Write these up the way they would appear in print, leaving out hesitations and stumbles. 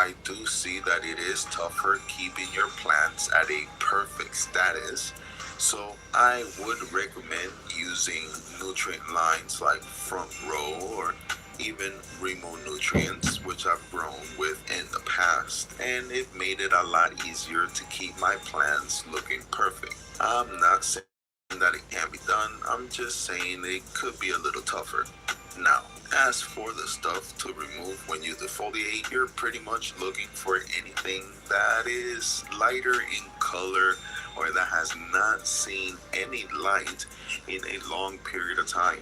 I do see that it is tougher keeping your plants at a perfect status. So I would recommend using nutrient lines like front row or even remove nutrients, which I've grown with in the past, and it made it a lot easier to keep my plants looking perfect. I'm not saying that it can be done, I'm just saying it could be a little tougher. Now, as for the stuff to remove when you defoliate, you're pretty much looking for anything that is lighter in color or that has not seen any light in a long period of time.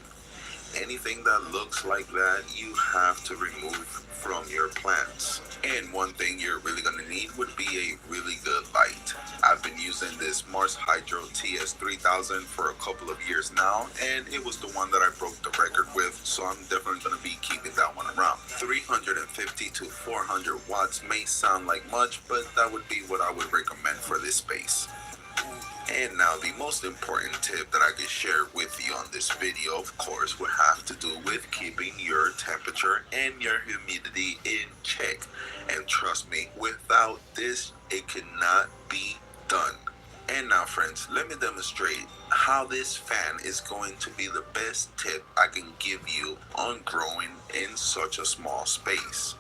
Anything that looks like that, you have to remove from your plants. And one thing you're really going to need would be a really good light. I've been using this Mars Hydro TS3000 for a couple of years now, and it was the one that I broke the record with, so I'm definitely going to be keeping that one around. 350 to 400 watts may sound like much, but that would be what I would recommend for this space. And now the most important tip that I can share with you on this video, of course, would have to do with keeping your temperature and your humidity in check. And trust me, without this, it cannot be done. And now friends, let me demonstrate how this fan is going to be the best tip I can give you on growing in such a small space.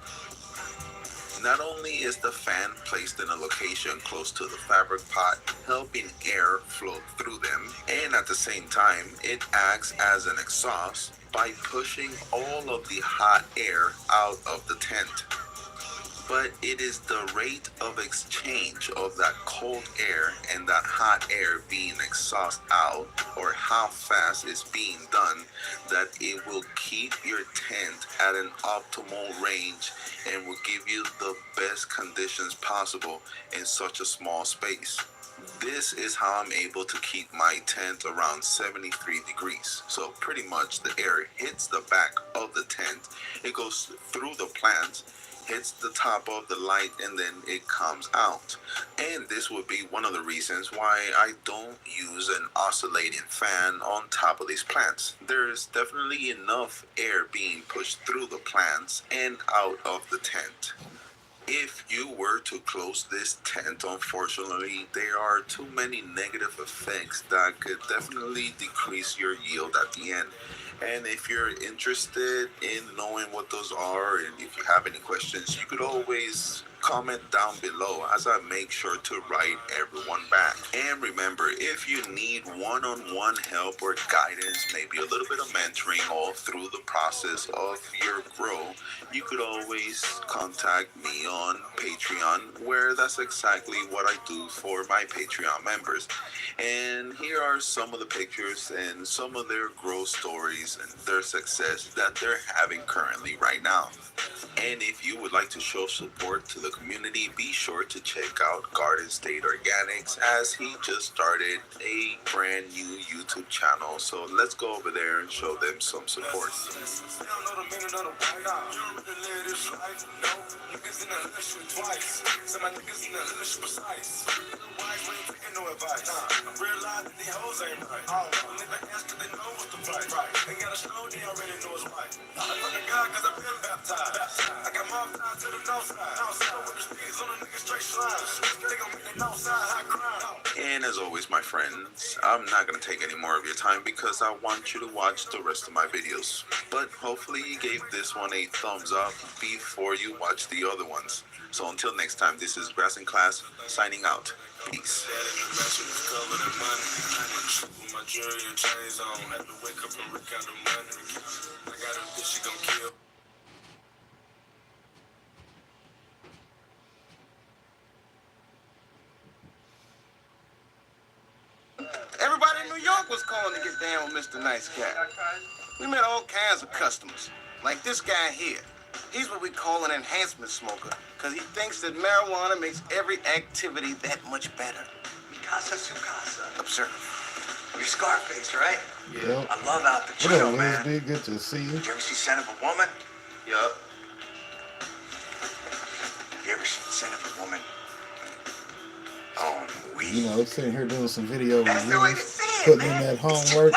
Not only is the fan placed in a location close to the fabric pot, helping air flow through them, and at the same time, it acts as an exhaust by pushing all of the hot air out of the tent. But it is the rate of exchange of that cold air and that hot air being exhausted out, or how fast it's being done, that it will keep your tent at an optimal range and will give you the best conditions possible in such a small space. This is how I'm able to keep my tent around 73 degrees. So pretty much the air hits the back of the tent, it goes through the plants, hits the top of the light, and then it comes out. And this would be one of the reasons why I don't use an oscillating fan on top of these plants. There's definitely enough air being pushed through the plants and out of the tent. If you were to close this tent, unfortunately, there are too many negative effects that could definitely decrease your yield at the end. And if you're interested in knowing what those are, and if you have any questions, you could always comment down below as I make sure to write everyone back. And remember, if you need one-on-one help or guidance, maybe a little bit of mentoring all through the process of your grow, you could always contact me on Patreon, where that's exactly what I do for my Patreon members. And here are some of the pictures and some of their growth stories and their success that they're having currently right now. And if you would like to show support to the community, be sure to check out Garden State Organics, as he just started a brand new YouTube channel. So let's go over there and show them some support. And as always, my friends, I'm not going to take any more of your time because I want you to watch the rest of my videos. But hopefully you gave this one a thumbs up before you watch the other ones. So until next time, this is Grass in Class signing out. Peace. Everybody in New York was calling to get down with Mr. Nice Guy. We met all kinds of customers, like this guy here. He's what we call an enhancement smoker, because he thinks that marijuana makes every activity that much better. Casa su casa. Observe. You're Scarface, right? Yep. I love Al What Pacino, up, man. Wednesday? Good to see you. You ever see Son of a Woman? Yup. You ever seen Son of a Woman? Oh, we. You know, sitting here doing some video That's the way to reviews, say it, putting in man. that homework.